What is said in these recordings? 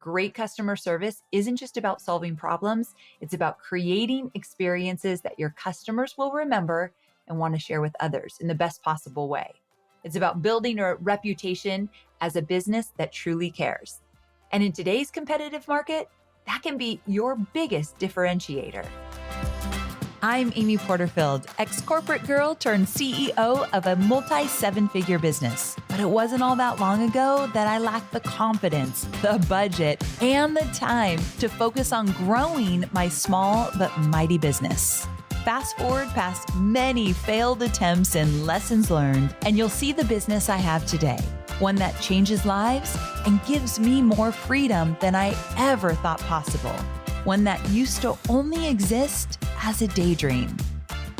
Great customer service isn't just about solving problems, it's about creating experiences that your customers will remember and want to share with others in the best possible way. It's about building a reputation as a business that truly cares. And in today's competitive market, that can be your biggest differentiator. I'm Amy Porterfield, ex-corporate girl turned CEO of a multi-seven-figure business. But it wasn't all that long ago that I lacked the confidence, the budget, and the time to focus on growing my small but mighty business. Fast forward past many failed attempts and lessons learned, and you'll see the business I have today. One that changes lives and gives me more freedom than I ever thought possible. One that used to only exist as a daydream.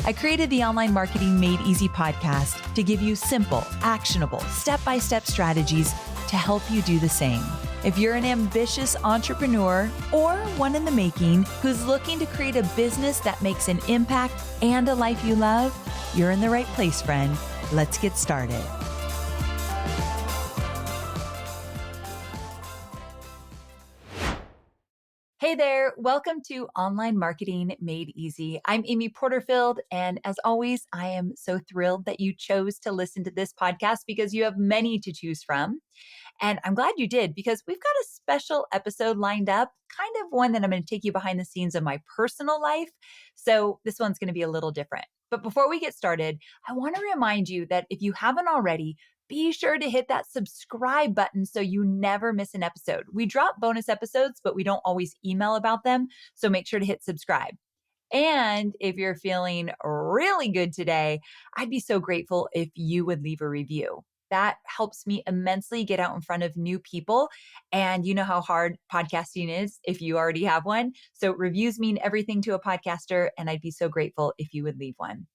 I created the Online Marketing Made Easy podcast to give you simple, actionable, step-by-step strategies to help you do the same. If you're an ambitious entrepreneur or one in the making who's looking to create a business that makes an impact and a life you love, you're in the right place, friend. Let's get started. Hey there, welcome to Online Marketing Made Easy. I'm Amy Porterfield, and as always, I am so thrilled that you chose to listen to this podcast because you have many to choose from. And I'm glad you did because we've got a special episode lined up, kind of one that I'm going to take you behind the scenes of my personal life. So this one's going to be a little different. But before we get started, I want to remind you that if you haven't already, be sure to hit that subscribe button so you never miss an episode. We drop bonus episodes, but we don't always email about them. So make sure to hit subscribe. And if you're feeling really good today, I'd be so grateful if you would leave a review. That helps me immensely get out in front of new people. And you know how hard podcasting is if you already have one. So reviews mean everything to a podcaster, and I'd be so grateful if you would leave one.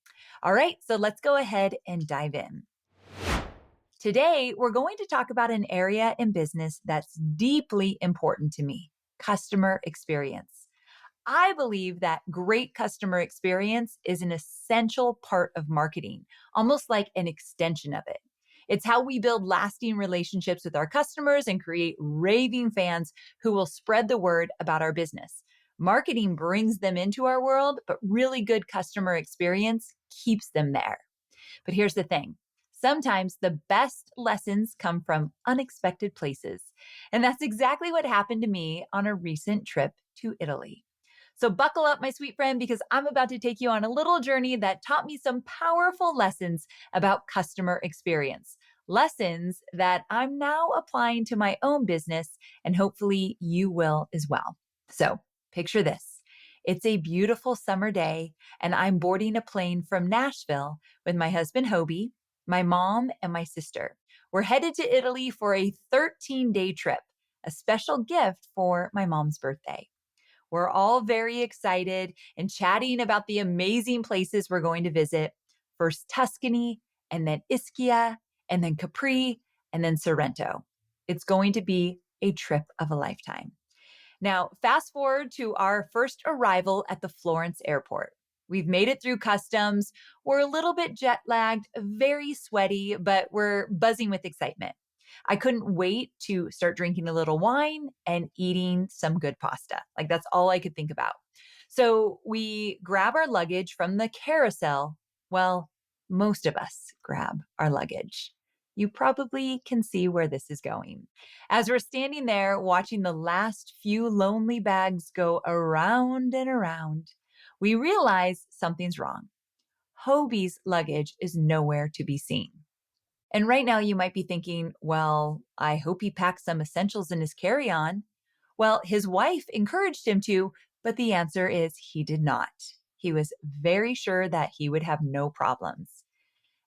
All right, so let's go ahead and dive in. Today, we're going to talk about an area in business that's deeply important to me, customer experience. I believe that great customer experience is an essential part of marketing, almost like an extension of it. It's how we build lasting relationships with our customers and create raving fans who will spread the word about our business. Marketing brings them into our world, but really good customer experience keeps them there. But here's the thing. Sometimes the best lessons come from unexpected places. And that's exactly what happened to me on a recent trip to Italy. So buckle up, my sweet friend, because I'm about to take you on a little journey that taught me some powerful lessons about customer experience. Lessons that I'm now applying to my own business, and hopefully you will as well. So picture this. It's a beautiful summer day, and I'm boarding a plane from Nashville with my husband, Hobie, my mom, and my sister. We're headed to Italy for a 13-day trip, a special gift for my mom's birthday. We're all very excited and chatting about the amazing places we're going to visit. First Tuscany, and then Ischia, and then Capri, and then Sorrento. It's going to be a trip of a lifetime. Now, fast forward to our first arrival at the Florence airport. We've made it through customs. We're a little bit jet lagged, very sweaty, but we're buzzing with excitement. I couldn't wait to start drinking a little wine and eating some good pasta. Like that's all I could think about. So we grab our luggage from the carousel. Well, most of us grab our luggage. You probably can see where this is going. As we're standing there watching the last few lonely bags go around and around, we realize something's wrong. Hobie's luggage is nowhere to be seen. And right now you might be thinking, well, I hope he packed some essentials in his carry-on. Well, his wife encouraged him to, but the answer is he did not. He was very sure that he would have no problems.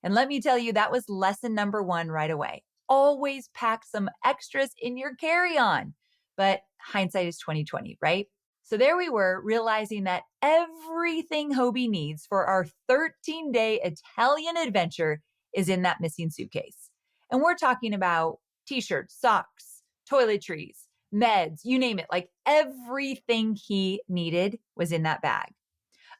And let me tell you, that was lesson number one right away. Always pack some extras in your carry-on. But hindsight is 20/20, right? So there we were, realizing that everything Hobie needs for our 13-day Italian adventure is in that missing suitcase. And we're talking about t-shirts, socks, toiletries, meds, you name it. Like everything he needed was in that bag.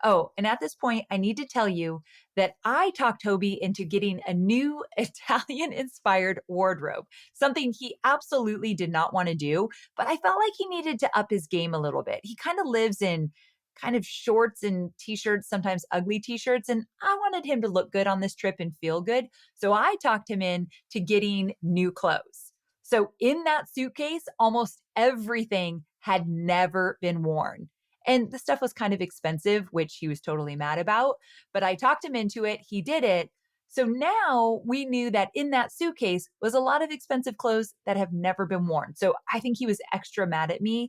Oh, and at this point, I need to tell you that I talked Hobie into getting a new Italian inspired wardrobe, something he absolutely did not want to do, but I felt like he needed to up his game a little bit. He kind of lives in kind of shorts and t-shirts, sometimes ugly t-shirts, and I wanted him to look good on this trip and feel good. So I talked him in to getting new clothes. So in that suitcase, almost everything had never been worn. And the stuff was kind of expensive, which he was totally mad about, but I talked him into it. He did it. So now we knew that in that suitcase was a lot of expensive clothes that have never been worn. So I think he was extra mad at me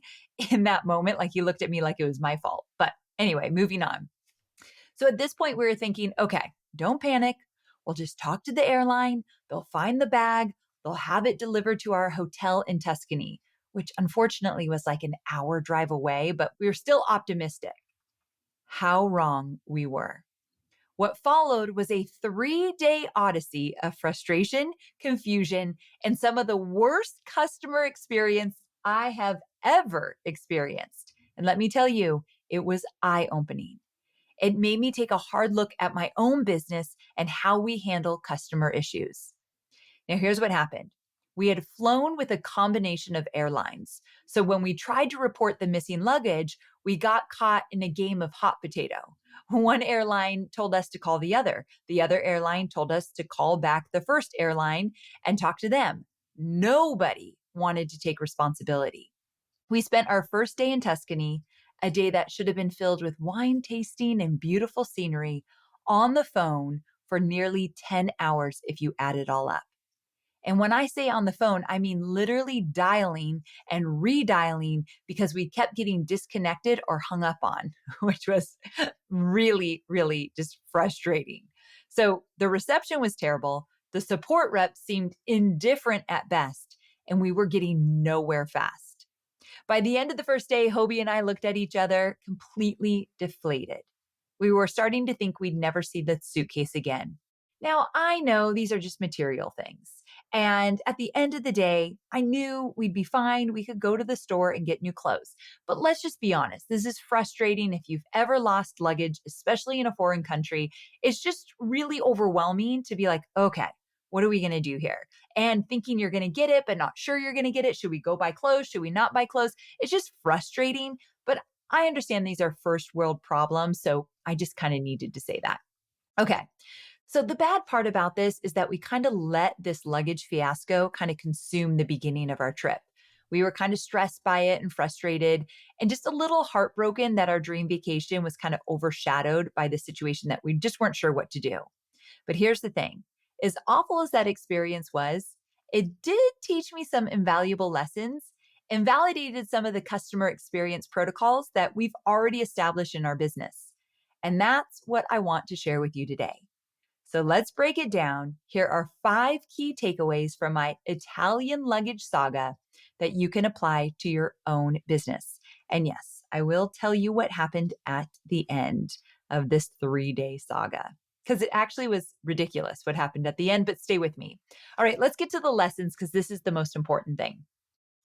in that moment. Like he looked at me like it was my fault. But anyway, moving on. So at this point, we were thinking, okay, don't panic. We'll just talk to the airline. They'll find the bag. They'll have it delivered to our hotel in Tuscany, which unfortunately was like an hour drive away, but we were still optimistic. How wrong we were. What followed was a 3-day odyssey of frustration, confusion, and some of the worst customer experience I have ever experienced. And let me tell you, it was eye-opening. It made me take a hard look at my own business and how we handle customer issues. Now, here's what happened. We had flown with a combination of airlines. So when we tried to report the missing luggage, we got caught in a game of hot potato. One airline told us to call the other. The other airline told us to call back the first airline and talk to them. Nobody wanted to take responsibility. We spent our first day in Tuscany, a day that should have been filled with wine tasting and beautiful scenery, on the phone for nearly 10 hours if you add it all up. And when I say on the phone, I mean literally dialing and redialing because we kept getting disconnected or hung up on, which was really, really just frustrating. So the reception was terrible. The support rep seemed indifferent at best, and we were getting nowhere fast. By the end of the first day, Hobie and I looked at each other completely deflated. We were starting to think we'd never see the suitcase again. Now, I know these are just material things. And at the end of the day, I knew we'd be fine. We could go to the store and get new clothes. But let's just be honest. This is frustrating if you've ever lost luggage, especially in a foreign country. It's just really overwhelming to be like, okay, what are we going to do here? And thinking you're going to get it, but not sure you're going to get it. Should we go buy clothes? Should we not buy clothes? It's just frustrating. But I understand these are first world problems. So I just kind of needed to say that. Okay. So the bad part about this is that we kind of let this luggage fiasco kind of consume the beginning of our trip. We were kind of stressed by it and frustrated and just a little heartbroken that our dream vacation was kind of overshadowed by the situation that we just weren't sure what to do. But here's the thing, as awful as that experience was, it did teach me some invaluable lessons and validated some of the customer experience protocols that we've already established in our business. And that's what I want to share with you today. So let's break it down. Here are 5 key takeaways from my Italian luggage saga that you can apply to your own business. And yes, I will tell you what happened at the end of this 3-day saga, because it actually was ridiculous what happened at the end, but stay with me. All right, let's get to the lessons because this is the most important thing.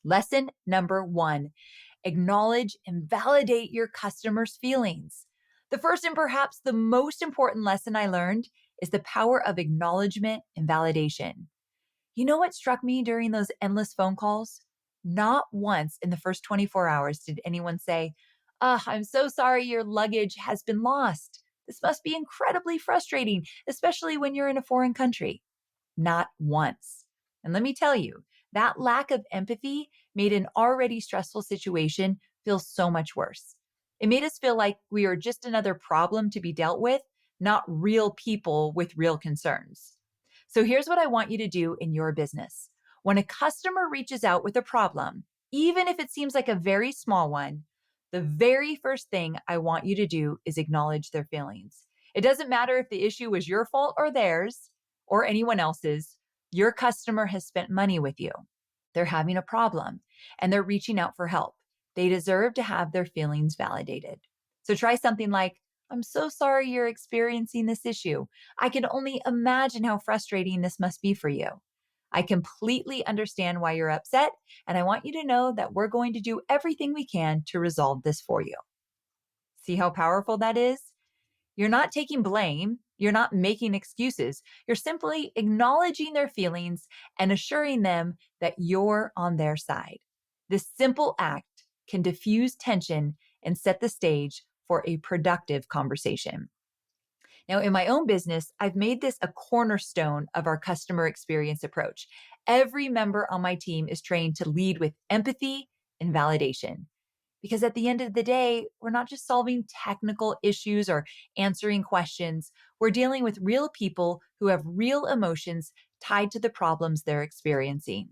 Lesson number 1, acknowledge and validate your customers' feelings. The first and perhaps the most important lesson I learned is the power of acknowledgement and validation. You know what struck me during those endless phone calls? Not once in the first 24 hours did anyone say, I'm so sorry your luggage has been lost. This must be incredibly frustrating, especially when you're in a foreign country. Not once. And let me tell you, that lack of empathy made an already stressful situation feel so much worse. It made us feel like we are just another problem to be dealt with, not real people with real concerns. So here's what I want you to do in your business. When a customer reaches out with a problem, even if it seems like a very small one, the very first thing I want you to do is acknowledge their feelings. It doesn't matter if the issue was your fault or theirs or anyone else's. Your customer has spent money with you. They're having a problem and they're reaching out for help. They deserve to have their feelings validated. So try something like, I'm so sorry you're experiencing this issue. I can only imagine how frustrating this must be for you. I completely understand why you're upset, and I want you to know that we're going to do everything we can to resolve this for you. See how powerful that is? You're not taking blame. You're not making excuses. You're simply acknowledging their feelings and assuring them that you're on their side. This simple act can diffuse tension and set the stage for a productive conversation. Now, in my own business, I've made this a cornerstone of our customer experience approach. Every member on my team is trained to lead with empathy and validation. Because at the end of the day, we're not just solving technical issues or answering questions. We're dealing with real people who have real emotions tied to the problems they're experiencing.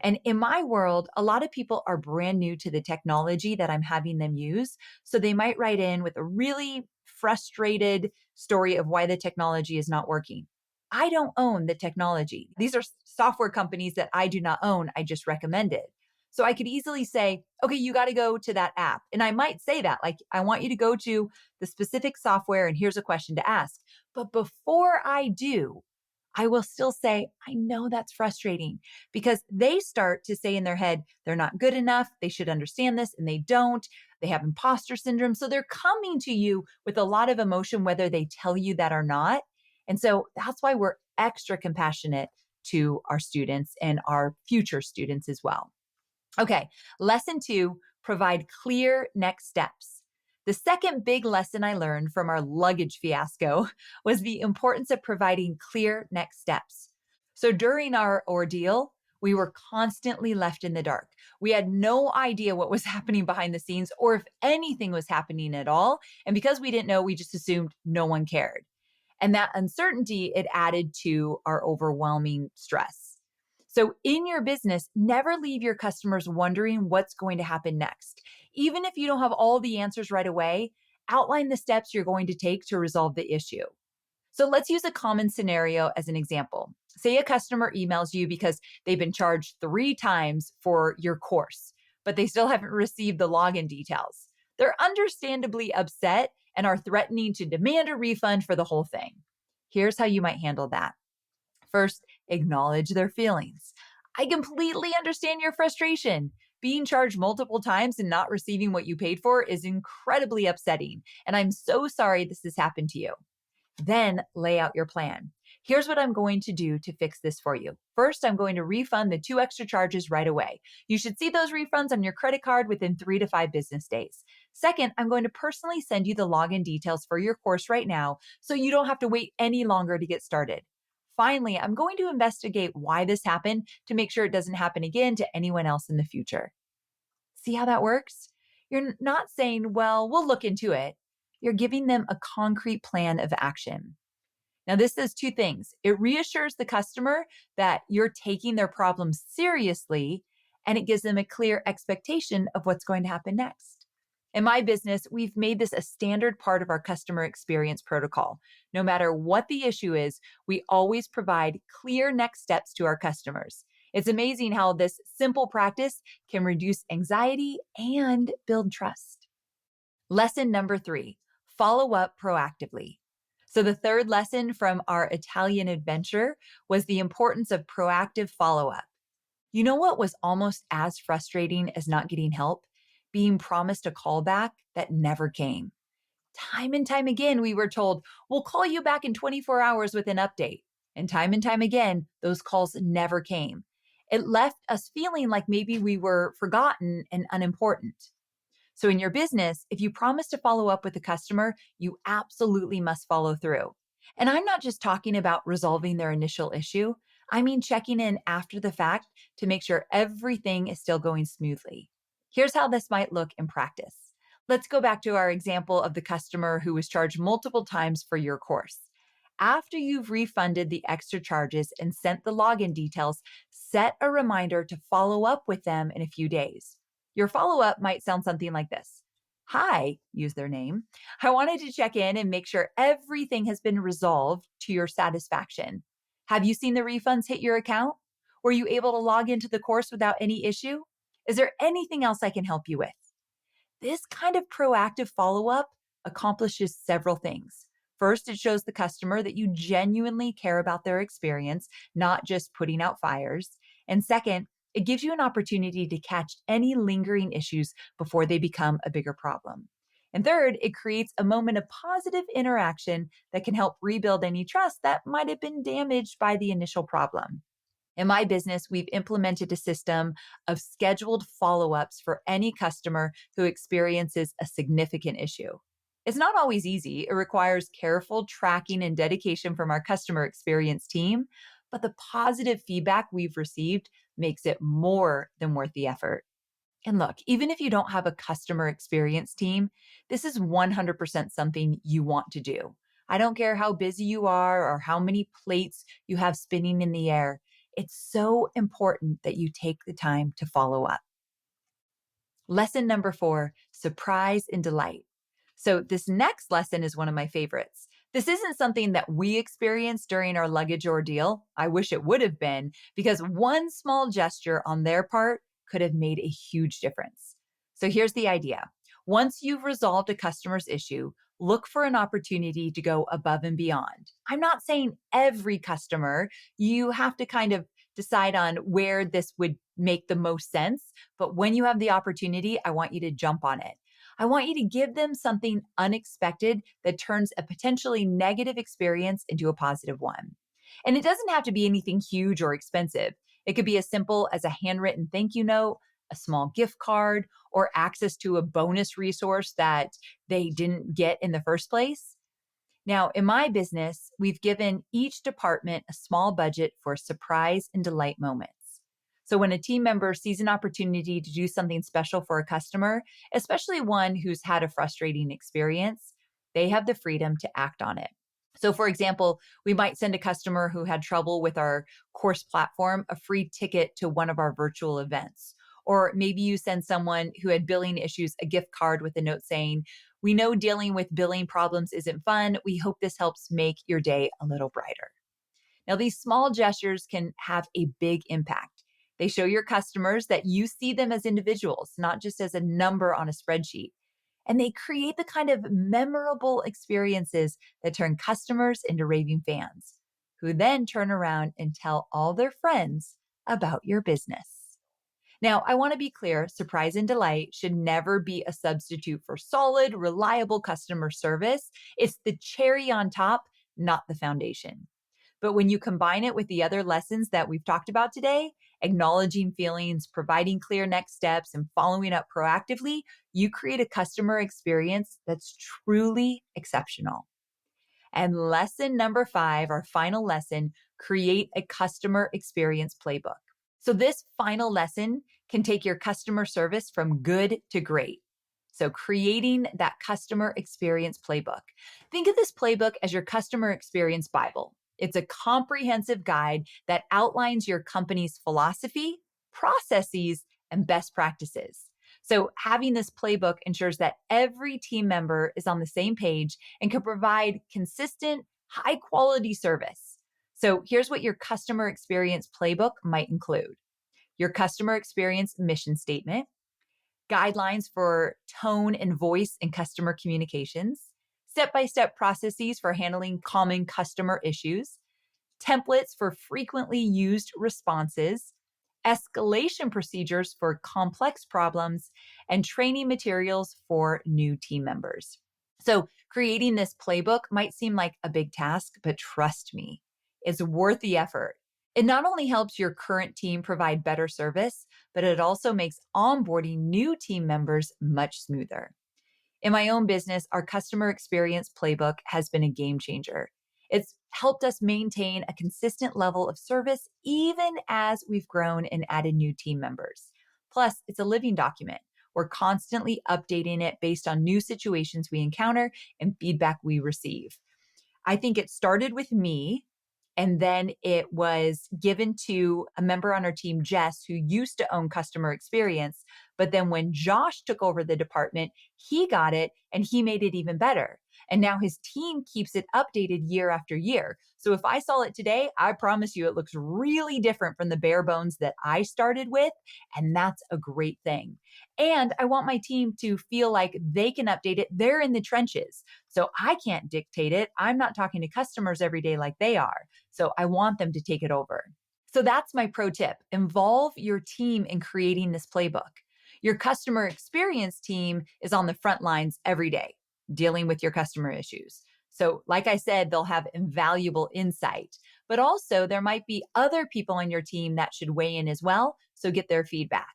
And in my world, a lot of people are brand new to the technology that I'm having them use. So they might write in with a really frustrated story of why the technology is not working. I don't own the technology. These are software companies that I do not own. I just recommend it. So I could easily say, okay, you got to go to that app. And I might say that, like, I want you to go to the specific software and here's a question to ask. But before I do, I will still say, I know that's frustrating because they start to say in their head, they're not good enough. They should understand this and they don't. They have imposter syndrome. So they're coming to you with a lot of emotion, whether they tell you that or not. And so that's why we're extra compassionate to our students and our future students as well. Okay, lesson 2, provide clear next steps. The second big lesson I learned from our luggage fiasco was the importance of providing clear next steps. So during our ordeal, we were constantly left in the dark. We had no idea what was happening behind the scenes or if anything was happening at all. And because we didn't know, we just assumed no one cared. And that uncertainty, it added to our overwhelming stress. So in your business, never leave your customers wondering what's going to happen next. Even if you don't have all the answers right away, outline the steps you're going to take to resolve the issue. So let's use a common scenario as an example. Say a customer emails you because they've been charged 3 times for your course, but they still haven't received the login details. They're understandably upset and are threatening to demand a refund for the whole thing. Here's how you might handle that. First, acknowledge their feelings. I completely understand your frustration. Being charged multiple times and not receiving what you paid for is incredibly upsetting, and I'm so sorry this has happened to you. Then lay out your plan. Here's what I'm going to do to fix this for you. First, I'm going to refund the 2 extra charges right away. You should see those refunds on your credit card within 3 to 5 business days. Second, I'm going to personally send you the login details for your course right now so you don't have to wait any longer to get started. Finally, I'm going to investigate why this happened to make sure it doesn't happen again to anyone else in the future. See how that works? You're not saying, well, we'll look into it. You're giving them a concrete plan of action. Now, this does 2 things. It reassures the customer that you're taking their problems seriously, and it gives them a clear expectation of what's going to happen next. In my business, we've made this a standard part of our customer experience protocol. No matter what the issue is, we always provide clear next steps to our customers. It's amazing how this simple practice can reduce anxiety and build trust. Lesson number 3, follow up proactively. So the third lesson from our Italian adventure was the importance of proactive follow-up. You know what was almost as frustrating as not getting help? Being promised a call back that never came. Time and time again, we were told, we'll call you back in 24 hours with an update. And time again, those calls never came. It left us feeling like maybe we were forgotten and unimportant. So in your business, if you promise to follow up with the customer, you absolutely must follow through. And I'm not just talking about resolving their initial issue. I mean checking in after the fact to make sure everything is still going smoothly. Here's how this might look in practice. Let's go back to our example of the customer who was charged multiple times for your course. After you've refunded the extra charges and sent the login details, set a reminder to follow up with them in a few days. Your follow-up might sound something like this. Hi, use their name. I wanted to check in and make sure everything has been resolved to your satisfaction. Have you seen the refunds hit your account? Were you able to log into the course without any issue? Is there anything else I can help you with? This kind of proactive follow-up accomplishes several things. First, it shows the customer that you genuinely care about their experience, not just putting out fires. And second, it gives you an opportunity to catch any lingering issues before they become a bigger problem. And third, it creates a moment of positive interaction that can help rebuild any trust that might have been damaged by the initial problem. In my business, we've implemented a system of scheduled follow ups for any customer who experiences a significant issue. It's not always easy. It requires careful tracking and dedication from our customer experience team, but the positive feedback we've received makes it more than worth the effort. And look, even if you don't have a customer experience team, this is 100% something you want to do. I don't care how busy you are or how many plates you have spinning in the air. It's so important that you take the time to follow up. Lesson number 4, surprise and delight. So, this next lesson is one of my favorites. This isn't something that we experienced during our luggage ordeal. I wish it would have been, because one small gesture on their part could have made a huge difference. So, here's the idea. Once you've resolved a customer's issue, look for an opportunity to go above and beyond. I'm not saying every customer. You have to kind of decide on where this would make the most sense. But when you have the opportunity, I want you to jump on it. I want you to give them something unexpected that turns a potentially negative experience into a positive one. And it doesn't have to be anything huge or expensive. It could be as simple as a handwritten thank you note, a small gift card, or access to a bonus resource that they didn't get in the first place. Now, in my business, we've given each department a small budget for surprise and delight moments. So when a team member sees an opportunity to do something special for a customer, especially one who's had a frustrating experience, they have the freedom to act on it. So, for example, we might send a customer who had trouble with our course platform a free ticket to one of our virtual events. Or maybe you send someone who had billing issues a gift card with a note saying, "We know dealing with billing problems isn't fun. We hope this helps make your day a little brighter." Now, these small gestures can have a big impact. They show your customers that you see them as individuals, not just as a number on a spreadsheet. And they create the kind of memorable experiences that turn customers into raving fans, who then turn around and tell all their friends about your business. Now, I want to be clear, surprise and delight should never be a substitute for solid, reliable customer service. It's the cherry on top, not the foundation. But when you combine it with the other lessons that we've talked about today, acknowledging feelings, providing clear next steps, and following up proactively, you create a customer experience that's truly exceptional. And lesson number 5, our final lesson, create a customer experience playbook. So this final lesson can take your customer service from good to great. So creating that customer experience playbook. Think of this playbook as your customer experience Bible. It's a comprehensive guide that outlines your company's philosophy, processes, and best practices. So having this playbook ensures that every team member is on the same page and can provide consistent, high quality service. So here's what your customer experience playbook might include: your customer experience mission statement, guidelines for tone and voice in customer communications, step-by-step processes for handling common customer issues, templates for frequently used responses, escalation procedures for complex problems, and training materials for new team members. So, creating this playbook might seem like a big task, but trust me, it's worth the effort. It not only helps your current team provide better service, but it also makes onboarding new team members much smoother. In my own business, our customer experience playbook has been a game changer. It's helped us maintain a consistent level of service even as we've grown and added new team members. Plus, it's a living document. We're constantly updating it based on new situations we encounter and feedback we receive. I think it started with me, and then it was given to a member on our team, Jess, who used to own customer experience. But then when Josh took over the department, he got it and he made it even better. And now his team keeps it updated year after year. So if I saw it today, I promise you it looks really different from the bare bones that I started with. And that's a great thing. And I want my team to feel like they can update it. They're in the trenches. So I can't dictate it. I'm not talking to customers every day like they are. So I want them to take it over. So that's my pro tip. Involve your team in creating this playbook. Your customer experience team is on the front lines every day, dealing with your customer issues. So, like I said, they'll have invaluable insight, but also there might be other people on your team that should weigh in as well. So, get their feedback.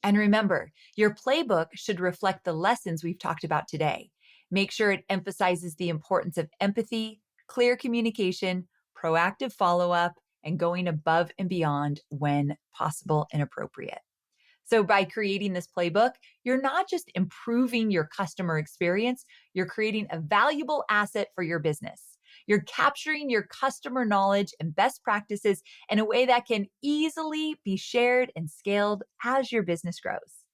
And remember, your playbook should reflect the lessons we've talked about today. Make sure it emphasizes the importance of empathy, clear communication, proactive follow up, and going above and beyond when possible and appropriate. So, by creating this playbook, you're not just improving your customer experience, you're creating a valuable asset for your business. You're capturing your customer knowledge and best practices in a way that can easily be shared and scaled as your business grows.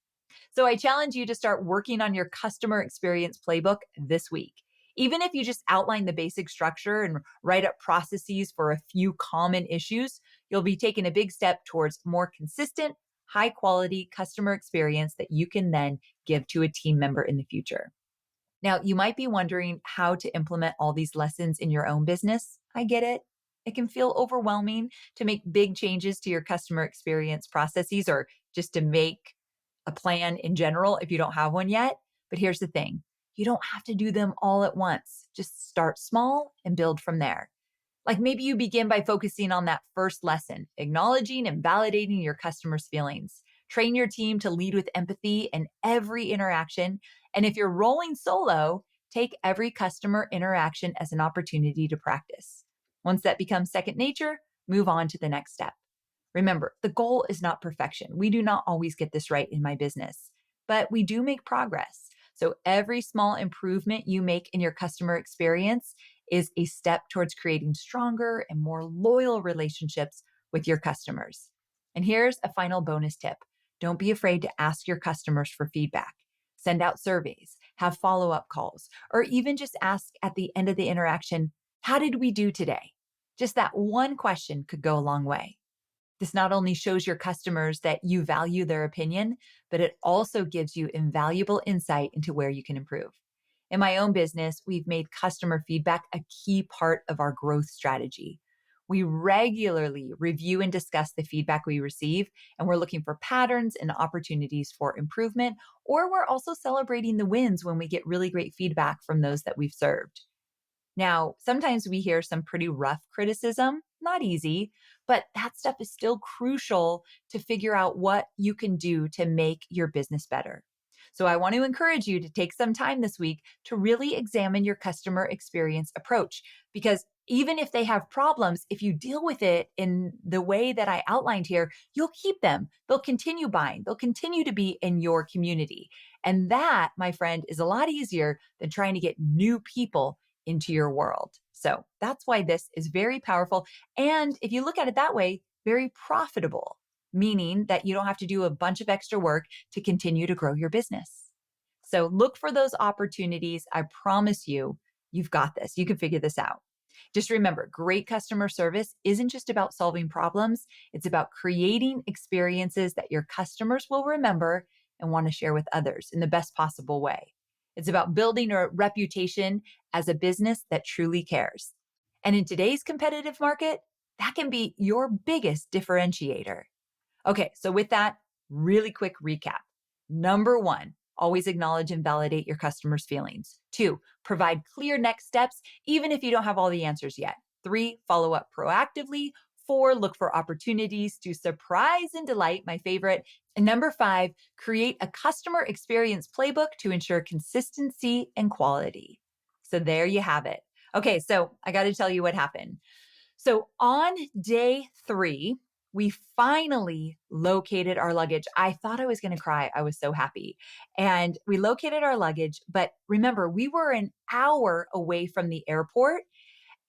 So I challenge you to start working on your customer experience playbook this week. Even if you just outline the basic structure and write up processes for a few common issues, you'll be taking a big step towards more consistent, high quality customer experience that you can then give to a team member in the future. Now, you might be wondering how to implement all these lessons in your own business. I get it. It can feel overwhelming to make big changes to your customer experience processes or just to make a plan in general if you don't have one yet. But here's the thing, you don't have to do them all at once. Just start small and build from there. Like maybe you begin by focusing on that first lesson, acknowledging and validating your customers' feelings. Train your team to lead with empathy in every interaction. And if you're rolling solo, take every customer interaction as an opportunity to practice. Once that becomes second nature, move on to the next step. Remember, the goal is not perfection. We do not always get this right in my business, but we do make progress. So every small improvement you make in your customer experience is a step towards creating stronger and more loyal relationships with your customers. And here's a final bonus tip. Don't be afraid to ask your customers for feedback. Send out surveys, have follow-up calls, or even just ask at the end of the interaction, how did we do today? Just that one question could go a long way. This not only shows your customers that you value their opinion, but it also gives you invaluable insight into where you can improve. In my own business, we've made customer feedback a key part of our growth strategy. We regularly review and discuss the feedback we receive, and we're looking for patterns and opportunities for improvement, or we're also celebrating the wins when we get really great feedback from those that we've served. Now, sometimes we hear some pretty rough criticism, not easy, but that stuff is still crucial to figure out what you can do to make your business better. So I want to encourage you to take some time this week to really examine your customer experience approach, because even if they have problems, if you deal with it in the way that I outlined here, you'll keep them. They'll continue buying. They'll continue to be in your community. And that, my friend, is a lot easier than trying to get new people into your world. So that's why this is very powerful. And if you look at it that way, very profitable, meaning that you don't have to do a bunch of extra work to continue to grow your business. So look for those opportunities. I promise you, you've got this. You can figure this out. Just remember, great customer service isn't just about solving problems. It's about creating experiences that your customers will remember and want to share with others in the best possible way. It's about building a reputation as a business that truly cares. And in today's competitive market, that can be your biggest differentiator. Okay, so with that, really quick recap. Number one, always acknowledge and validate your customers' feelings. 2, provide clear next steps, even if you don't have all the answers yet. 3, follow up proactively. 4, look for opportunities to surprise and delight, my favorite. And number 5, create a customer experience playbook to ensure consistency and quality. So there you have it. Okay, so I got to tell you what happened. So on day 3, we finally located our luggage. I thought I was going to cry. I was so happy. And we located our luggage. But remember, we were an hour away from the airport,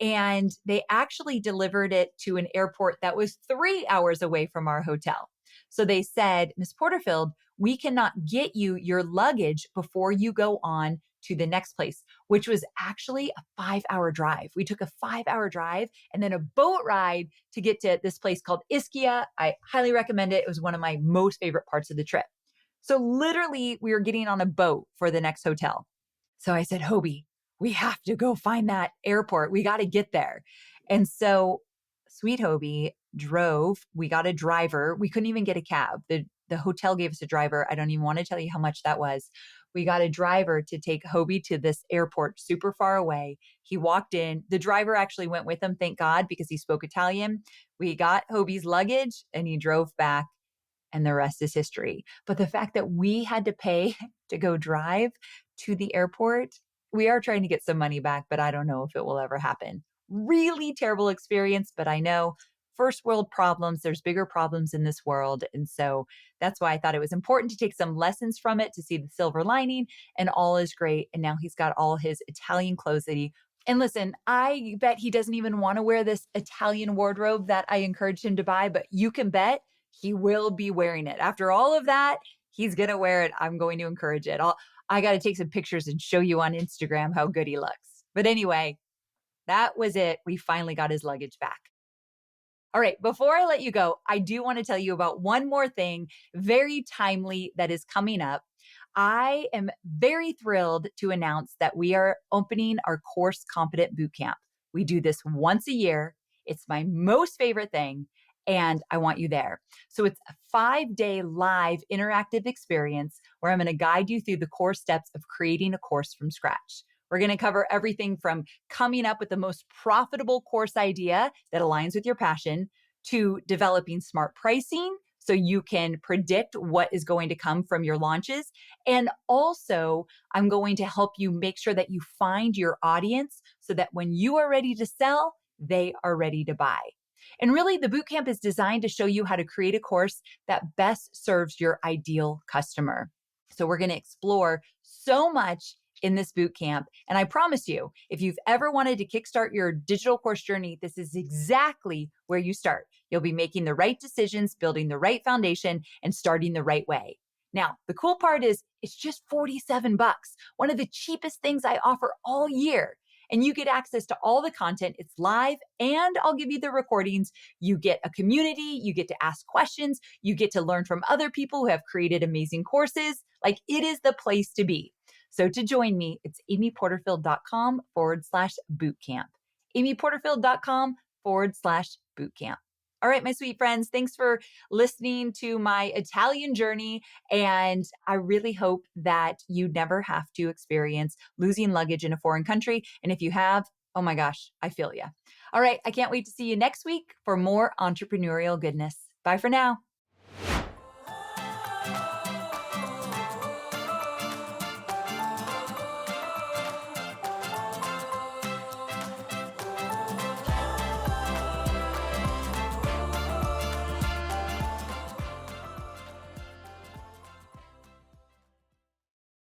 and they actually delivered it to an airport that was 3 hours away from our hotel. So they said, Miss Porterfield, we cannot get you your luggage before you go on to the next place, which was actually a 5-hour drive. We took a 5-hour drive and then a boat ride to get to this place called Ischia. I highly recommend it. It was one of my most favorite parts of the trip. So literally, we were getting on a boat for the next hotel. So I said, Hobie, we have to go find that airport. We got to get there. And so sweet Hobie drove. We got a driver. We couldn't even get a cab. The the hotel gave us a driver. I don't even want to tell you how much that was. We got a driver to take Hobie to this airport super far away. He walked in. The driver actually went with him, thank God, because he spoke Italian. We got Hobie's luggage and he drove back, and the rest is history. But the fact that we had to pay to go drive to the airport, we are trying to get some money back, but I don't know if it will ever happen. Really terrible experience, but I know first world problems, there's bigger problems in this world. And so that's why I thought it was important to take some lessons from it to see the silver lining, and all is great. And now he's got all his Italian clothes that he and listen, I bet he doesn't even want to wear this Italian wardrobe that I encouraged him to buy, but you can bet he will be wearing it. After all of that, he's going to wear it. I'm going to encourage it. I got to take some pictures and show you on Instagram how good he looks. But anyway, that was it. We finally got his luggage back. All right, before I let you go, I do want to tell you about one more thing, very timely, that is coming up. I am very thrilled to announce that we are opening our Course Competent Bootcamp. We do this once a year. It's my most favorite thing, and I want you there. So it's a 5-day live interactive experience where I'm going to guide you through the core steps of creating a course from scratch. We're going to cover everything from coming up with the most profitable course idea that aligns with your passion to developing smart pricing so you can predict what is going to come from your launches. And also, I'm going to help you make sure that you find your audience so that when you are ready to sell, they are ready to buy. And really, the bootcamp is designed to show you how to create a course that best serves your ideal customer. So we're going to explore so much in this bootcamp. And I promise you, if you've ever wanted to kickstart your digital course journey, this is exactly where you start. You'll be making the right decisions, building the right foundation, and starting the right way. Now, the cool part is it's just $47, one of the cheapest things I offer all year. And you get access to all the content. It's live, and I'll give you the recordings. You get a community. You get to ask questions. You get to learn from other people who have created amazing courses. Like, it is the place to be. So to join me, it's amyporterfield.com/bootcamp. amyporterfield.com/bootcamp. All right, my sweet friends, thanks for listening to my Italian journey. And I really hope that you never have to experience losing luggage in a foreign country. And if you have, oh my gosh, I feel you. All right, I can't wait to see you next week for more entrepreneurial goodness. Bye for now.